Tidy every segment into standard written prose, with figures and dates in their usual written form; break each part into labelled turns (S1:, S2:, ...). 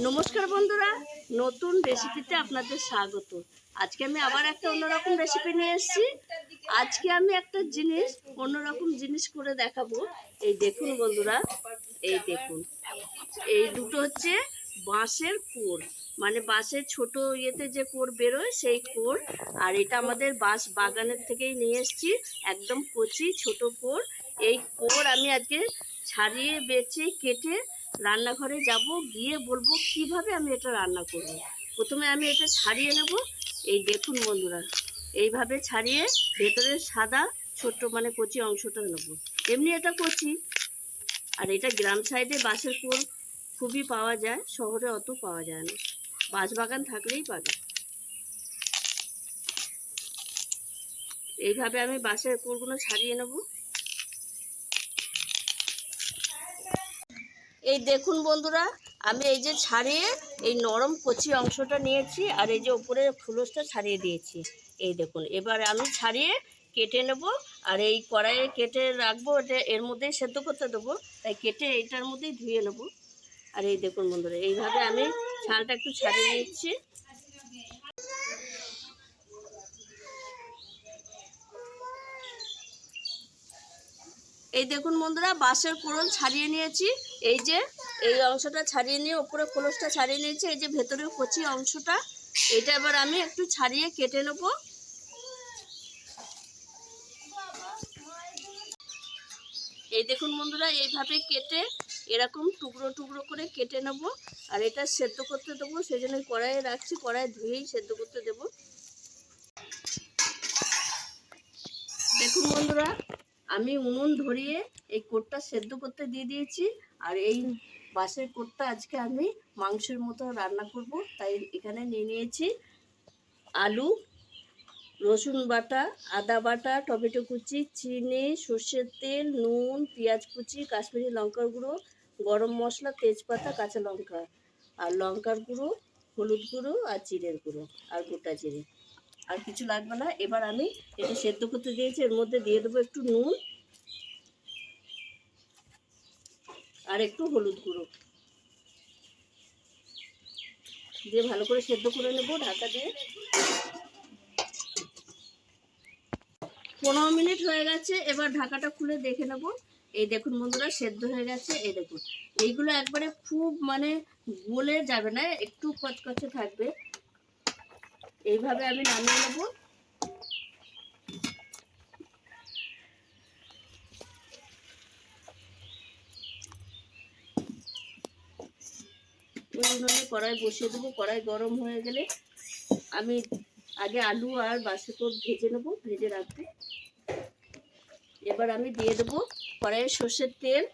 S1: নমস্কার বন্ধুরা, নতুন রেসিপিতে আপনাদের স্বাগত। আজকে আমি আবার একটা অন্যরকম রেসিপি নিয়ে এসেছি। আজকে আমি একটা জিনিস অন্যরকম জিনিস করে দেখাবো। এই দেখুন বন্ধুরা, এই দেখুন, এই দুটো হচ্ছে বাঁশের কোর, মানে বাঁশের ছোট ইয়েতে যে কোর বেরোয় সেই কোর। আর এটা আমাদের বাঁশ বাগানের থেকেই নিয়ে এসেছি, একদম কচি ছোট কোর। এই কোর আমি আজকে ছাড়িয়ে বেছে কেটে রান্নাঘরে যাব, গিয়ে বলবো কিভাবে আমি এটা রান্না করব। প্রথমে আমি এটা ছাড়িয়ে নেব। এই দেখুন বন্ধুরা, এইভাবে ছাড়িয়ে ভেতরের সাদা ছোট্ট মানে কচি অংশটা নেব। এমনি এটা কচি, আর এটা গ্রাম সাইডে বাঁশের কোর খুবই পাওয়া যায়, শহরে অত পাওয়া যায় না। বাঁশ বাগান থাকলেই পাবে। এইভাবে আমি বাঁশের কোরগুলো ছাড়িয়ে নেব। এই দেখুন বন্ধুরা, আমি এই যে ছাড়িয়ে এই নরম কচি অংশটা নিয়েছি, আর এই যে উপরে খোলসটা ছাড়িয়ে দিয়েছি। এই দেখুন, এবার আমি ছাড়িয়ে কেটে নেব। আর এই কড়াইয়ে কেটে রাখবো, এটা এর মধ্যেই সেদ্ধ করতে দেবো, তাই কেটে এইটার মধ্যেই ধুয়ে নেব। আর এই দেখুন বন্ধুরা, এইভাবে আমি ছালটা একটু ছাড়িয়ে নিচ্ছি। এই দেখুন বন্ধুরা, বাঁশের কোড়ল ছাড়িয়ে নিয়েছি। এই যে এই অংশটা ছাড়িয়ে নিয়ে উপরে খোলসটা ছাড়িয়ে নিয়েছি, এই যে ভেতরের কচি অংশটা, এটা এবার আমি একটু ছাড়িয়ে কেটে নেব। এই দেখুন বন্ধুরা, এইভাবে কেটে এরকম টুকরো টুকরো করে কেটে নেব। আর এটা সেদ্ধ করতে দেবো, সেই জন্য কড়াইয়ে রাখছি, কড়াই ধুয়েই সেদ্ধ করতে দেবো। দেখুন বন্ধুরা, আমি উনুন ধরিয়ে এই কোটটা সেদ্ধ করতে দিয়ে দিয়েছি। আর এই বাঁশের কোটটা আজকে আমি মাংসের মতো রান্না করব, তাই এখানে নিয়ে নিয়েছি আলু, রসুন বাটা, আদা বাটা, টমেটো কুচি, চিনি, সর্ষের তেল, নুন, পেঁয়াজ কুচি, কাশ্মীরি লঙ্কার গুঁড়ো, গরম মশলা, তেজপাতা, কাঁচা লঙ্কা, আর লঙ্কার গুঁড়ো, হলুদ গুঁড়ো, আর জিরের গুঁড়ো, আর গোটা জিরে। আর কিছু লাগবে না। এবার আমি এটা সেদ্ধ করতে দিয়েছি, এর মধ্যে দিয়ে দেবো একটু নুন আর একটু হলুদ গুঁড়ো দিয়ে ভালো করে সেদ্ধ করে নেব ঢাকা দিয়ে। 15 মিনিট হয়ে গেছে, এবার ঢাকাটা খুলে দেখে নেব। এই দেখুন বন্ধুরা, সেদ্ধ হয়ে গেছে। এই দেখুন, এইগুলো একবারে খুব মানে গলে যাবে না, একটু কচকচে থাকবে। এইভাবে আমি নামিয়ে নেব। উনুনে কড়াই বসিয়ে দেবো। কড়াই গরম হয়ে গেলে আমি আগে আলু আর বাঁশের ভেজে নেব, ভেজে রাখবো। এবার আমি দিয়ে দেবো কড়াইয়ে সর্ষের তেল।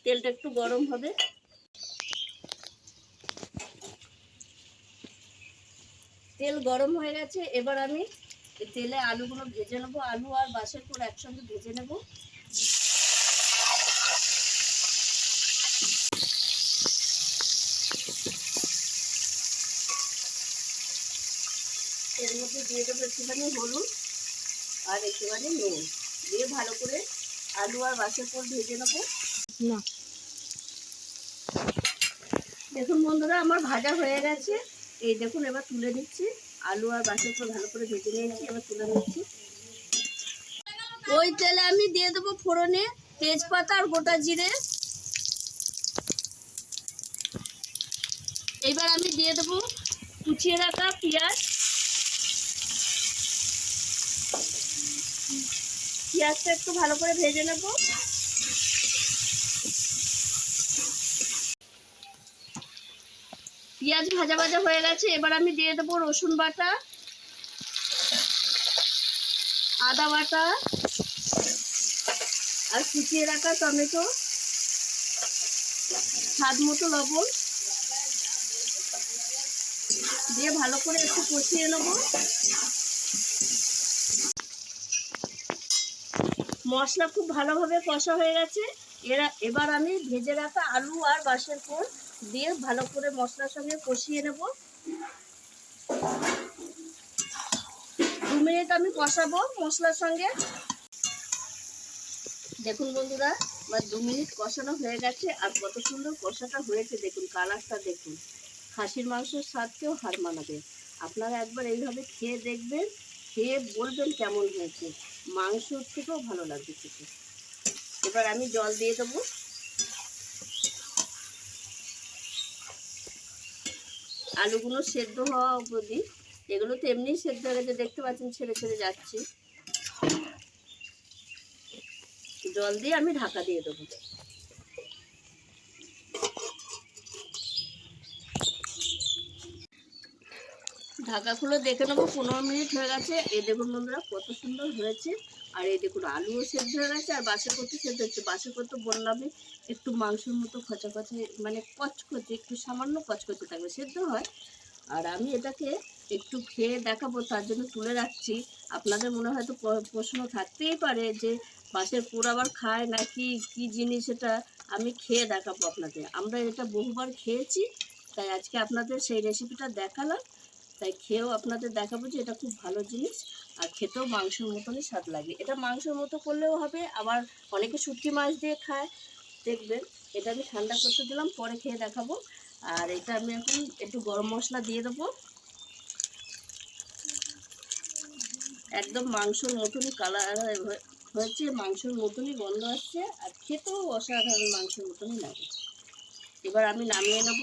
S1: তেলটা একটু গরম হবে। তেল গরম হয়ে গেছে, এবার আমি তেলে আলুগুলো ভেজে নেবো। আলু আর বাঁশের কোর একসঙ্গে ভেজে নেব। এর মধ্যে দিয়ে দেবো একটুখানি হলুদ আর একটুখানি নুন, দিয়ে ভালো করে আলু আর বাঁশের কোর ভেজে নেবো। না, দেখুন বন্ধুরা, আমার ভাজা হয়ে গেছে। এই দেখুন, এবার তুলে দিচ্ছি। আলু আর বাঁশের কোর ভালো করে ভেজে নিয়েছি, এবার তুলে নিচ্ছি। ওই তেলে আমি দিয়ে দেবো ফোড়নে তেজপাতা আর গোটা জিরে। এবার আমি দিয়ে দেবো কুচিয়ে রাখা পেঁয়াজ। পেঁয়াজটা একটু ভালো করে ভেজে নেব। পেঁয়াজ ভাজা ভাজা হয়ে গেছে, এবার আমি দিয়ে দেবো রসুন বাটা, আদা বাটা, আর কুচিয়ে রাখা টমেটো, স্বাদ মতো লবণ দিয়ে ভালো করে একটু কষিয়ে নেব। মশলা খুব ভালোভাবে কষা হয়ে গেছে। এবার আমি ভেজে রাখা আলু আর বাঁশের কোর দিয়ে ভালো করে মশলার সঙ্গে কষিয়ে নেব। 2 মিনিট আমি কষাবো মশলার সঙ্গে। দেখুন বন্ধুরা, বা 2 মিনিট কষানো হয়ে গেছে। আর কত সুন্দর কষাটা হয়েছে দেখুন, কালারটা দেখুন। খাসির মাংসের স্বাদকেও হার মানাবে। আপনারা একবার এইভাবে খেয়ে দেখবেন, খেয়ে বলবেন কেমন হয়েছে। মাংসর থেকেও ভালো লাগবে খেতে। এবার আমি জল দিয়ে দেবো। আলুগুলো সেদ্ধ হওয়া অবধি, এগুলো তো এমনিই সেদ্ধ হয়ে গেছে, দেখতে পাচ্ছেন ছেড়ে ছেড়ে যাচ্ছে। জল দিয়ে আমি ঢাকা দিয়ে দেবো। ঢাকা খুলে দেখে নেবো 15 মিনিট হয়ে গেছে। এই দেখুন বন্ধুরা কত সুন্দর হয়েছে। আর এই দেখুন আলুও সেদ্ধ হয়ে গেছে, আর বাসের করতে সেদ্ধ হচ্ছে। বাসের করতে বললামই একটু মাংসের মতো খচা খচে, মানে কচকচে, একটু সামান্য কচকচে থাকবে, সেদ্ধ হয়। আর আমি এটাকে একটু খেয়ে দেখাবো, তার জন্য তুলে রাখছি। আপনাদের মনে হয়তো প্রশ্ন থাকতেই পারে যে বাসের পুর আবার খায় নাকি, কি জিনিস এটা। আমি খেয়ে দেখাবো আপনাদের। আমরা এটা বহুবার খেয়েছি, তাই আজকে আপনাদের সেই রেসিপিটা দেখালাম। তাই খেয়েও আপনাদের দেখাবো যে এটা খুব ভালো জিনিস, আর খেতেও মাংসের মতনই স্বাদ লাগে। এটা মাংসের মতো করলেও হবে, আবার অনেকে শুটকি মাছ দিয়ে খায়, দেখবেন। এটা আমি ঠান্ডা করতে দিলাম, পরে খেয়ে দেখাবো। আর এটা আমি এখন একটু গরম মশলা দিয়ে দেবো। একদম মাংসর মতনই কালার হয়েছে, মাংসের মতনই গন্ধ আসছে, আর খেতেও অসাধারণ মাংসের মতনই লাগে। এবার আমি নামিয়ে নেব।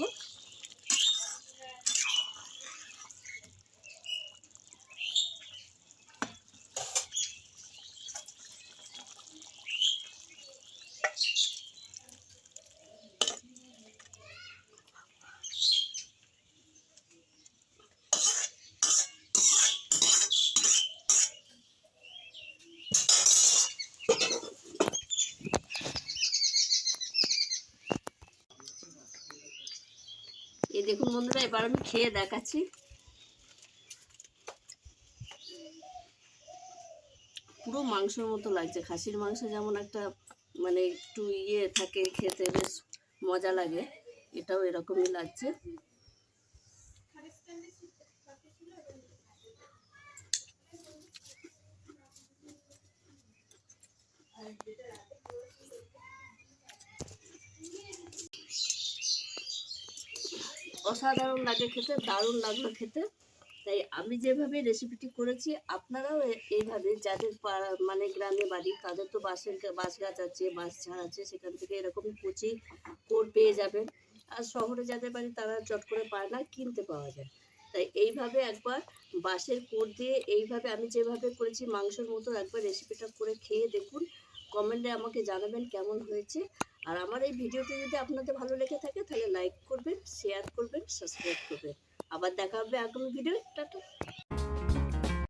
S1: এই দেখুন বন্ধুরা, এবার আমি খেয়ে দেখাচ্ছি। পুরো মাংসের মতো লাগছে। খাসির মাংস যেমন একটা মানে একটু ইয়ে থাকে, খেতে বেশ মজা লাগে, এটাও এরকমই লাগছে। অসাধারণ লাগে খেতে, দারুণ লাগলো খেতে। তাই আমি যেভাবে রেসিপিটি করেছি, আপনারাও এইভাবে, যাদের মানে গ্রামে বাড়ি, তাদের তো বাঁশ গাছ আছে, বাঁশ ঝাড় আছে, সেখান থেকে এরকম কচি কোর পেয়ে যাবেন। আর শহরে যাদের বাড়ি তারা চট করে পায় না, কিনতে পাওয়া যায়। তাই এইভাবে একবার বাঁশের কোর দিয়ে এইভাবে আমি যেভাবে করেছি মাংসের মতো, একবার রেসিপিটা করে খেয়ে দেখুন। কমেন্টে আমাকে জানাবেন কেমন হয়েছে। আর আমার এই ভিডিওটি যদি আপনাদের ভালো লেগে থাকে, তাহলে লাইক করবেন, শেয়ার করবেন, সাবস্ক্রাইব করবেন। আবার দেখা হবে আগামী ভিডিও। টাটা।